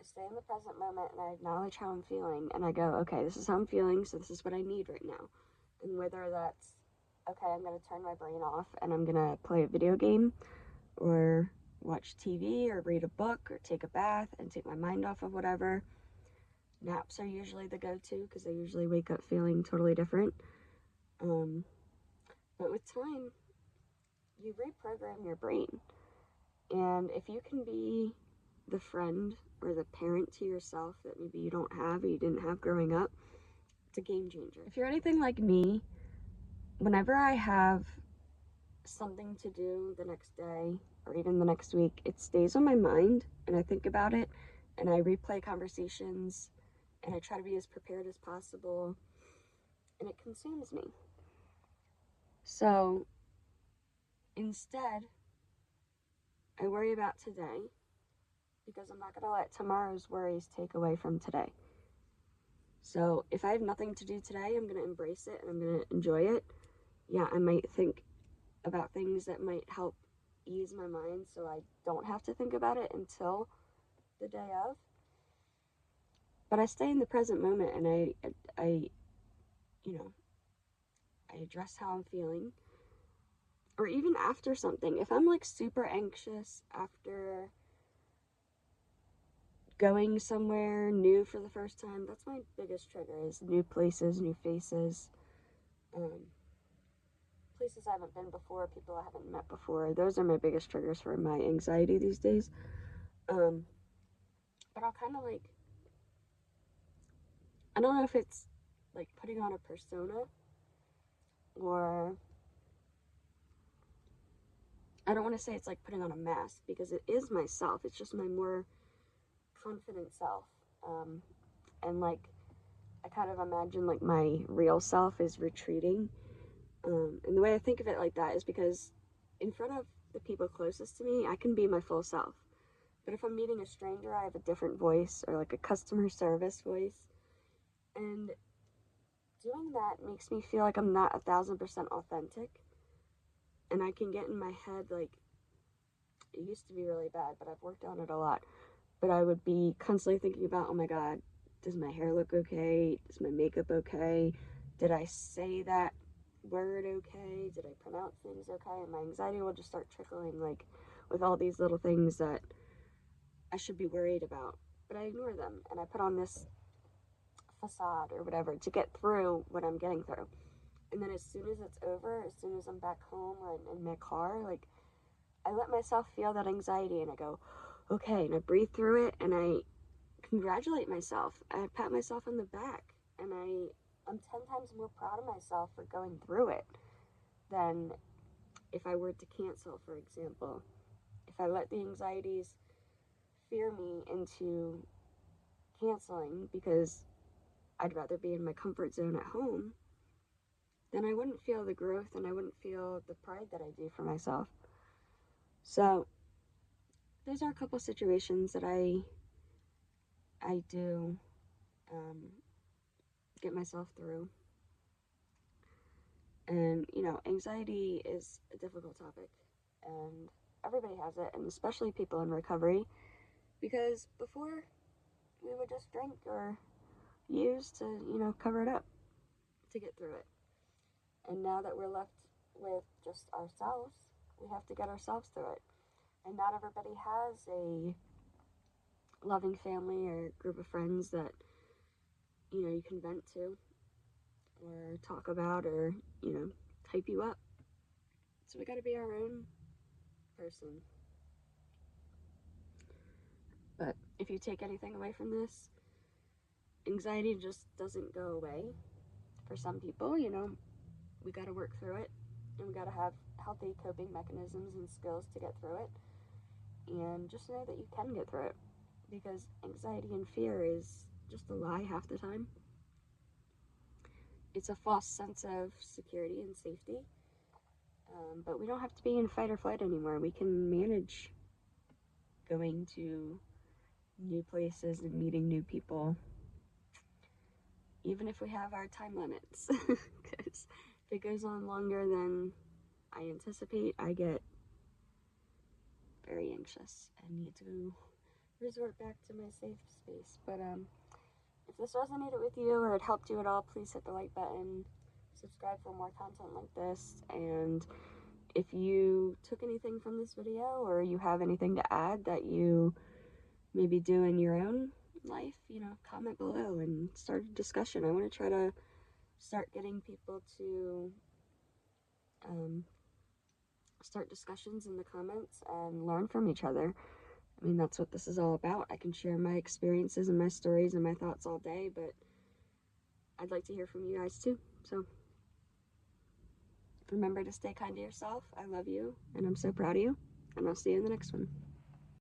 stay in the present moment and I acknowledge how I'm feeling and I go, okay, this is how I'm feeling, so this is what I need right now. And whether that's, okay, I'm going to turn my brain off and I'm going to play a video game or watch TV or read a book or take a bath and take my mind off of whatever. Naps are usually the go-to because I usually wake up feeling totally different. But with time, you reprogram your brain. And if you can be the friend or the parent to yourself that maybe you don't have or you didn't have growing up, it's a game changer. If you're anything like me, whenever I have something to do the next day or even the next week, it stays on my mind and I think about it and I replay conversations and I try to be as prepared as possible and it consumes me. So instead, I worry about today because I'm not going to let tomorrow's worries take away from today. So if I have nothing to do today, I'm going to embrace it and I'm going to enjoy it. Yeah, I might think about things that might help ease my mind so I don't have to think about it until the day of. But I stay in the present moment and I address how I'm feeling. Or even after something, if I'm like super anxious after going somewhere new for the first time, that's my biggest trigger, is new places, new faces, places I haven't been before, people I haven't met before. Those are my biggest triggers for my anxiety these days. But I'll kind of like, I don't know if it's like putting on a persona or I don't want to say it's like putting on a mask because it is myself. It's just my more confident self. And like, I kind of imagine like my real self is retreating. And the way I think of it like that is because in front of the people closest to me, I can be my full self. But if I'm meeting a stranger, I have a different voice or like a customer service voice. And doing that makes me feel like I'm not 1,000% authentic. And I can get in my head, like, it used to be really bad, but I've worked on it a lot. But I would be constantly thinking about, oh my God, does my hair look okay? Is my makeup okay? Did I say that word okay? Did I pronounce things okay? And my anxiety will just start trickling, like, with all these little things that I should be worried about. But I ignore them, and I put on this facade or whatever to get through what I'm getting through. And then as soon as it's over, as soon as I'm back home or in my car, like, I let myself feel that anxiety and I go, okay, and I breathe through it and I congratulate myself. I pat myself on the back and I'm 10 times more proud of myself for going through it than if I were to cancel, for example. If I let the anxieties fear me into canceling because I'd rather be in my comfort zone at home, then I wouldn't feel the growth and I wouldn't feel the pride that I do for myself. So those are a couple situations that I do get myself through. And, anxiety is a difficult topic, and everybody has it, and especially people in recovery, because before we would just drink or use to, cover it up to get through it. And now that we're left with just ourselves, we have to get ourselves through it. And not everybody has a loving family or group of friends that, you can vent to or talk about or, hype you up. So we gotta be our own person. But if you take anything away from this, anxiety just doesn't go away. For some people, we gotta work through it and we gotta have healthy coping mechanisms and skills to get through it. And just know that you can get through it because anxiety and fear is just a lie half the time. It's a false sense of security and safety. But we don't have to be in fight or flight anymore. We can manage going to new places and meeting new people, even if we have our time limits. Because if it goes on longer than I anticipate, I get very anxious and need to resort back to my safe space. But if this resonated with you or it helped you at all, please hit the like button, subscribe for more content like this, and if you took anything from this video or you have anything to add that you maybe do in your own life, you know, comment below and start a discussion. I want to try to start getting people to start discussions in the comments and learn from each other. I mean, that's what this is all about. I can share my experiences and my stories and my thoughts all day, but I'd like to hear from you guys too. So remember to stay kind to yourself. I love you, and I'm so proud of you, and I'll see you in the next one.